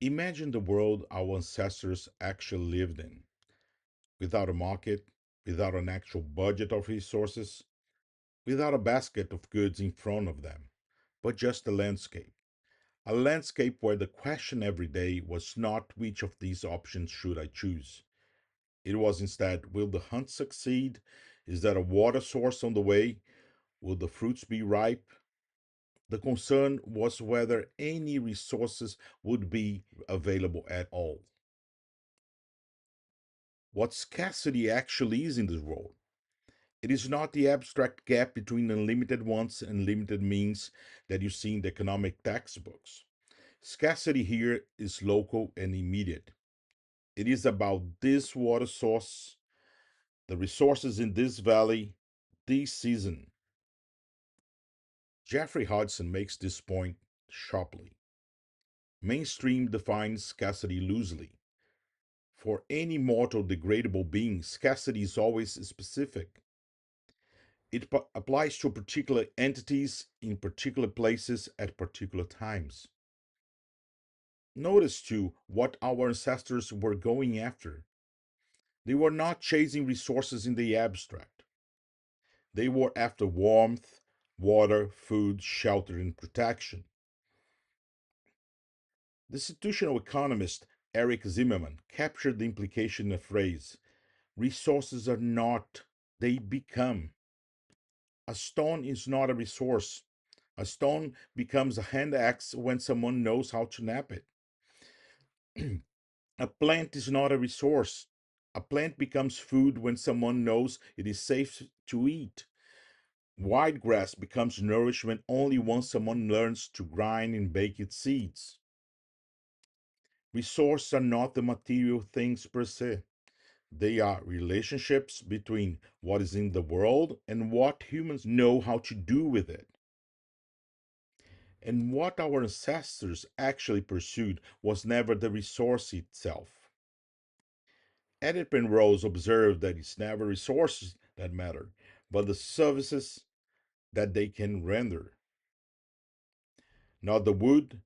Imagine the world our ancestors actually lived in, without a market, without an actual budget of resources, without a basket of goods in front of them, but just a landscape. A landscape where the question every day was not which of these options should I choose. It was instead, will the hunt succeed? Is there a water source on the way? Will the fruits be ripe? The concern was whether any resources would be available at all. What scarcity actually is in this world. It is not the abstract gap between unlimited wants and limited means that you see in the economic textbooks. Scarcity here is local and immediate. It is about this water source, the resources in this valley, this season. Jeffrey Hodgson makes this point sharply. Mainstream defines scarcity loosely. For any mortal degradable being, scarcity is always specific. It applies to particular entities in particular places at particular times. Notice too what our ancestors were going after. They were not chasing resources in the abstract. They were after warmth, water, food, shelter, and protection. The institutional economist Eric Zimmermann captured the implication in a phrase: resources are not, they become. A stone is not a resource. A stone becomes a hand axe when someone knows how to nap it. A plant is not a resource. A plant becomes food when someone knows it is safe to eat. Wild grass becomes nourishment only once someone learns to grind and bake its seeds. Resources are not the material things per se. They are relationships between what is in the world and what humans know how to do with it. And what our ancestors actually pursued was never the resource itself. Edith Penrose observed that it's never resources that matter, but the services that they can render. Not the wood,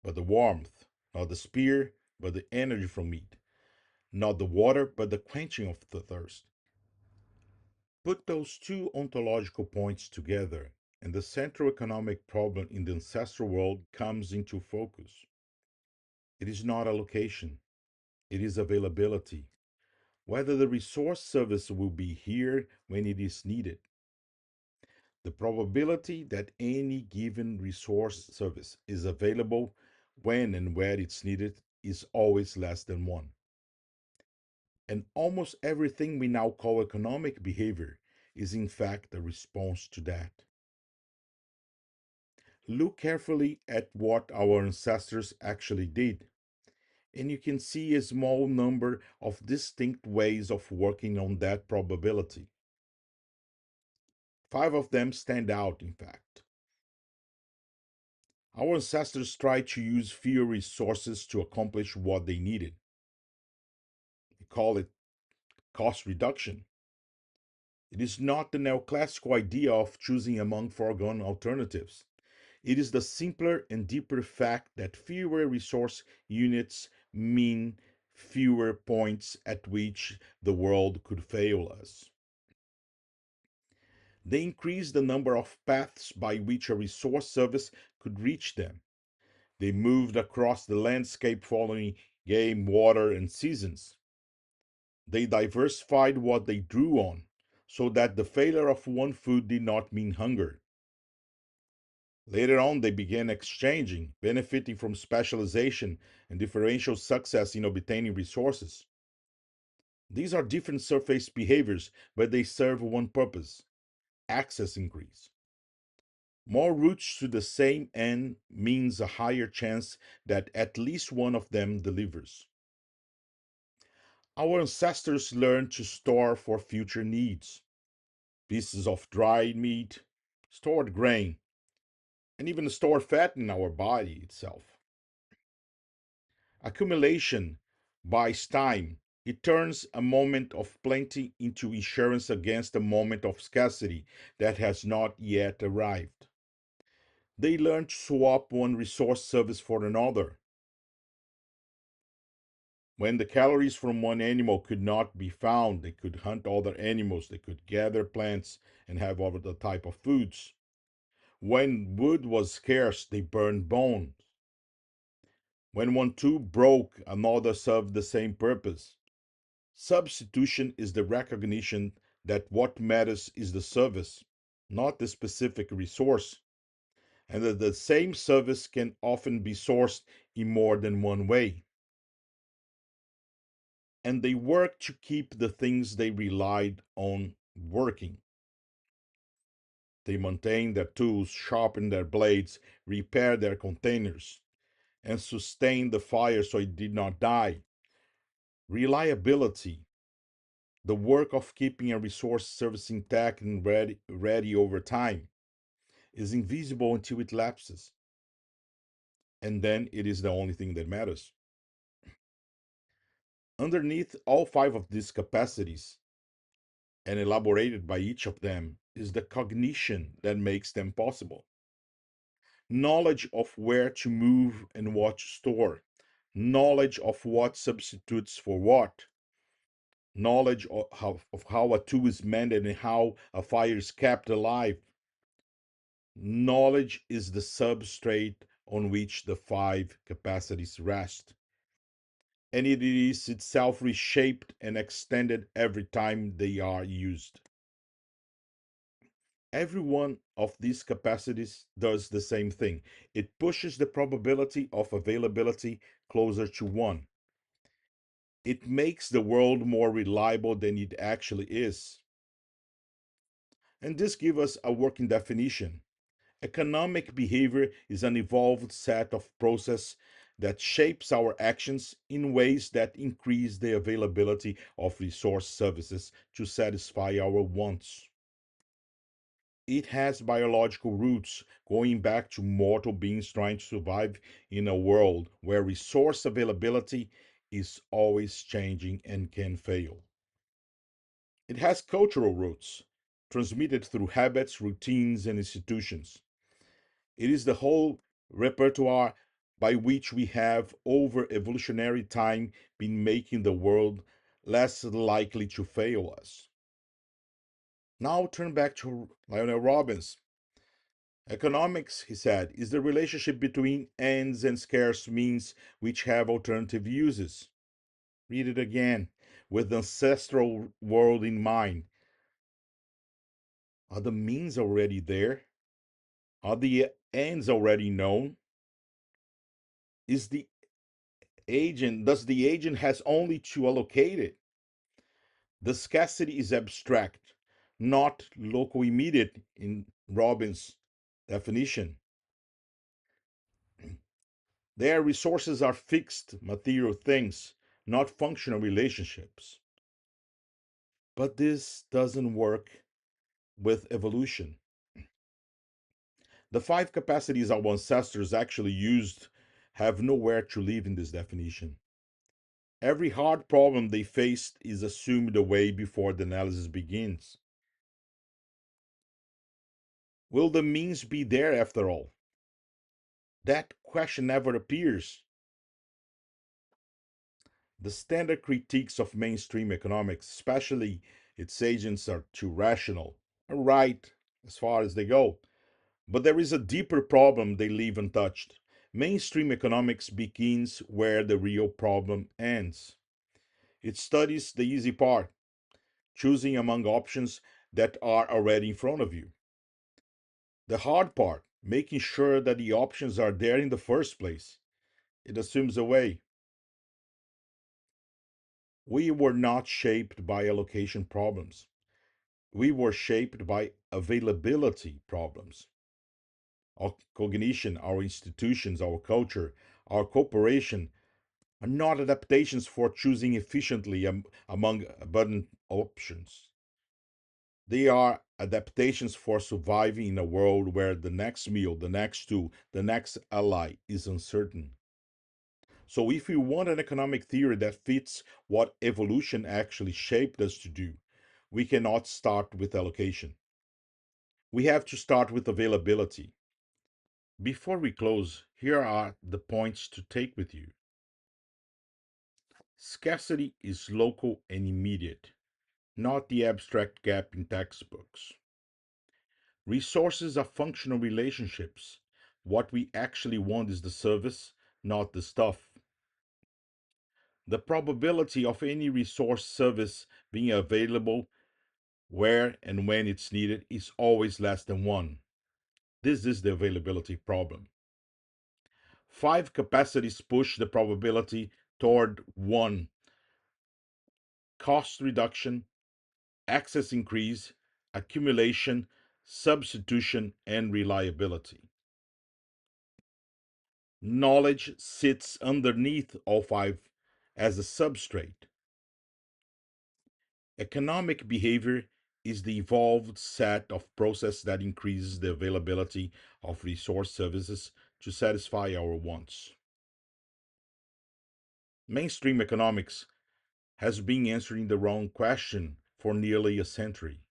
but the warmth. Not the spear, but the energy from it. Not the water, but the quenching of the thirst. Put those two ontological points together, and the central economic problem in the ancestral world comes into focus. It is not allocation, it is availability. Whether the resource service will be here when it is needed. The probability that any given resource service is available when and where it's needed is always less than 1. And almost everything we now call economic behavior is in fact a response to that. Look carefully at what our ancestors actually did, and you can see a small number of distinct ways of working on that probability. 5 of them stand out, in fact. Our ancestors tried to use fewer resources to accomplish what they needed. We call it cost reduction. It is not the neoclassical idea of choosing among foregone alternatives. It is the simpler and deeper fact that fewer resource units mean fewer points at which the world could fail us. They increase the number of paths by which a resource service could reach them. They moved across the landscape following game, water, and seasons. They diversified what they drew on, so that the failure of one food did not mean hunger. Later on, they began exchanging, benefiting from specialization and differential success in obtaining resources. These are different surface behaviors, but they serve one purpose: access increase. More routes to the same end means a higher chance that at least one of them delivers. Our ancestors learned to store for future needs: pieces of dried meat, stored grain, and even stored fat in our body itself. Accumulation buys time. It turns a moment of plenty into insurance against a moment of scarcity that has not yet arrived. They learn to swap one resource service for another. When the calories from one animal could not be found, they could hunt other animals, they could gather plants and have other type of foods. When wood was scarce, they burned bones. When one tool broke, another served the same purpose. Substitution is the recognition that what matters is the service, not the specific resource, and that the same service can often be sourced in more than one way. And they work to keep the things they relied on working. They maintain their tools, sharpen their blades, repair their containers, and sustain the fire so it did not die. Reliability, the work of keeping a resource service intact and ready over time, is invisible until it lapses. And then it is the only thing that matters. Underneath all five of these capacities, and elaborated by each of them, is the cognition that makes them possible. Knowledge of where to move and what to store, knowledge of what substitutes for what, knowledge of how a tool is mended and how a fire is kept alive. Knowledge is the substrate on which the five capacities rest, and it is itself reshaped and extended every time they are used. Every one of these capacities does the same thing. It pushes the probability of availability closer to one. It makes the world more reliable than it actually is. And this gives us a working definition. Economic behavior is an evolved set of process that shapes our actions in ways that increase the availability of resource services to satisfy our wants. It has biological roots going back to mortal beings trying to survive in a world where resource availability is always changing and can fail. It has cultural roots transmitted through habits, routines, and institutions. It is the whole repertoire by which we have, over evolutionary time, been making the world less likely to fail us. Now turn back to Lionel Robbins. Economics, he said, is the relationship between ends and scarce means which have alternative uses. Read it again. With the ancestral world in mind. Are the means already there? Are the ends already known? Is the does the agent has only to allocate it? The scarcity is abstract, not local immediate in Robbins' definition. Their resources are fixed material things, not functional relationships. But this doesn't work with evolution. The five capacities our ancestors actually used have nowhere to live in this definition. Every hard problem they faced is assumed away before the analysis begins. Will the means be there after all? That question never appears. The standard critiques of mainstream economics, especially its agents, are too rational, are right as far as they go. But there is a deeper problem they leave untouched. Mainstream economics begins where the real problem ends. It studies the easy part, choosing among options that are already in front of you. The hard part, making sure that the options are there in the first place, it assumes a way. We were not shaped by allocation problems. We were shaped by availability problems. Our cognition, our institutions, our culture, our cooperation are not adaptations for choosing efficiently among abundant options. They are adaptations for surviving in a world where the next meal, the next tool, the next ally is uncertain. So, if we want an economic theory that fits what evolution actually shaped us to do, we cannot start with allocation. We have to start with availability. Before we close, here are the points to take with you. Scarcity is local and immediate, not the abstract gap in textbooks. Resources are functional relationships. What we actually want is the service, not the stuff. The probability of any resource service being available where and when it's needed is always less than 1. This is the availability problem. 5 capacities push the probability toward 1: cost reduction, access increase, accumulation, substitution, and reliability. Knowledge sits underneath all 5 as a substrate. Economic behavior is the evolved set of processes that increases the availability of resource services to satisfy our wants. Mainstream economics has been answering the wrong question for nearly a century.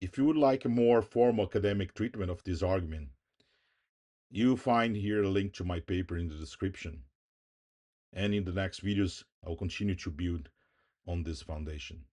If you would like a more formal academic treatment of this argument, you'll find here a link to my paper in the description. And in the next videos, I'll continue to build on this foundation.